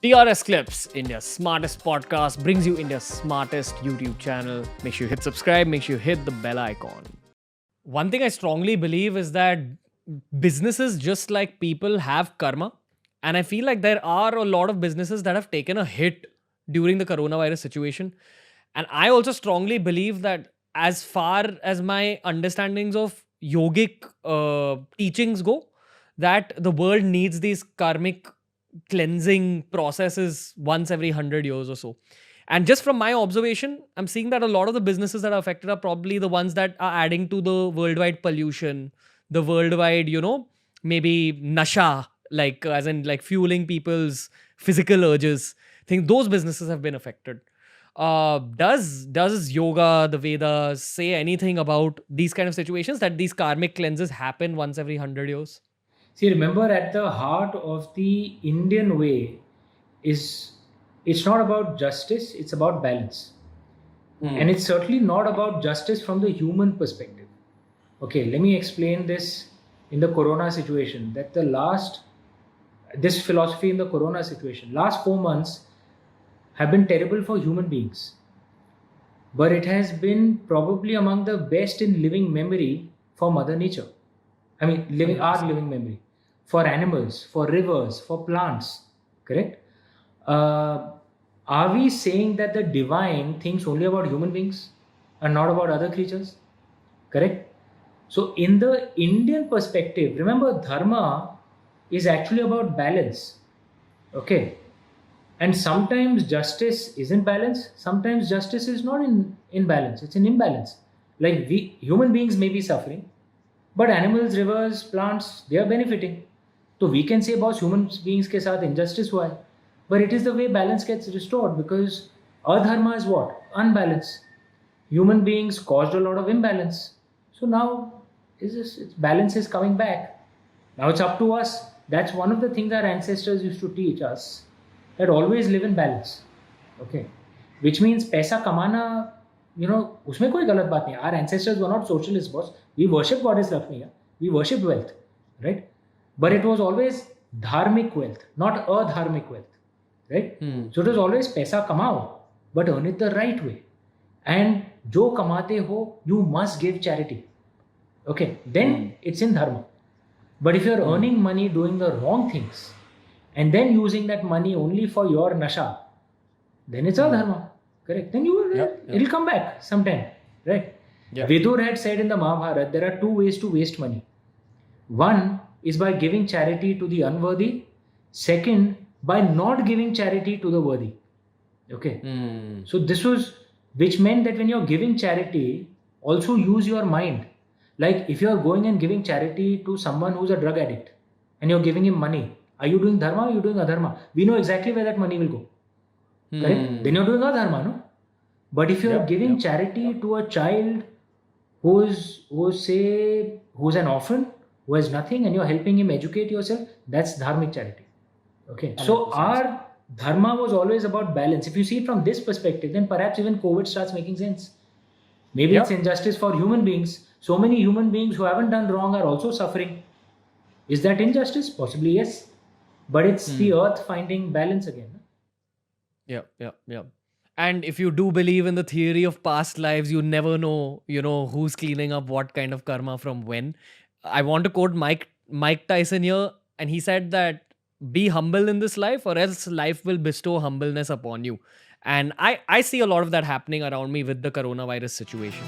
TRS Clips, India's smartest podcast, brings you India's smartest YouTube channel. Make sure you hit subscribe, make sure you hit the bell icon. One thing I strongly believe is that businesses, just like people, have karma. And I feel like there are a lot of businesses that have taken a hit during the coronavirus situation. And I also strongly believe that, as far as my understandings of yogic teachings go, that the world needs these karmic cleansing processes once every 100 years or so. And just from my observation, I'm seeing that a lot of the businesses that are affected are probably the ones that are adding to the worldwide pollution, the worldwide, maybe nasha, like as in like fueling people's physical urges. I think those businesses have been affected. Does yoga, the Vedas, say anything about these kind of situations, that these karmic cleanses happen once every 100 years? See, remember at the heart of the Indian way is it's not about justice, it's about balance. And it's certainly not about justice from the human perspective. Okay, let me explain this in the corona situation. This philosophy in the corona situation, last 4 months have been terrible for human beings. But it has been probably among the best in living memory for Mother Nature. I mean, living memory for animals, for rivers, for plants. Correct? Are we saying that the divine thinks only about human beings and not about other creatures? Correct? So, in the Indian perspective, remember, dharma is actually about balance. Okay? And sometimes justice is in balance, sometimes justice is not in balance, it's an imbalance. Like we human beings may be suffering, but animals, rivers, plants, they are benefiting. So we can say about human beings के साथ injustice हुआ है, but it is the way balance gets restored, because adharma is what? Unbalance. Human beings caused a lot of imbalance. So now balance is coming back. Now it's up to us. That's one of the things our ancestors used to teach us, that always live in balance. Okay. Which means पैसा कमाना, उसमें कोई गलत बात नहीं. Our ancestors were not socialist, boss. We worship goddess Lakshmi. We worship wealth, right? But it was always dharmic wealth, not adharmic wealth, right? So it was always पैसा कमाओ, but earn it the right way. And जो कमाते हो, you must give charity. Okay, then it's in dharma. But if you're earning money doing the wrong things and then using that money only for your nasha, then it's adharma. Correct? Then it'll come back sometime, right? Yeah. Vidur had said in the Mahabharata, there are two ways to waste money. One is by giving charity to the unworthy. Second, by not giving charity to the worthy. Okay. So this was, which meant that when you're giving charity, also use your mind. Like if you're going and giving charity to someone who's a drug addict and you're giving him money, are you doing dharma or are you doing adharma? We know exactly where that money will go. Correct? Then you're doing adharma, no? But if you're giving charity to a child who's an orphan, who has nothing, and you're helping him educate yourself, that's dharmic charity. Okay. So 100%. our dharma was always about balance. If you see it from this perspective, then perhaps even COVID starts making sense. Maybe it's injustice for human beings. So many human beings who haven't done wrong are also suffering. Is that injustice? Possibly yes. But it's the earth finding balance again. Yeah. And if you do believe in the theory of past lives, you never know, who's cleaning up what kind of karma from when. I want to quote Mike Tyson here, and he said that be humble in this life, or else life will bestow humbleness upon you. And I see a lot of that happening around me with the coronavirus situation.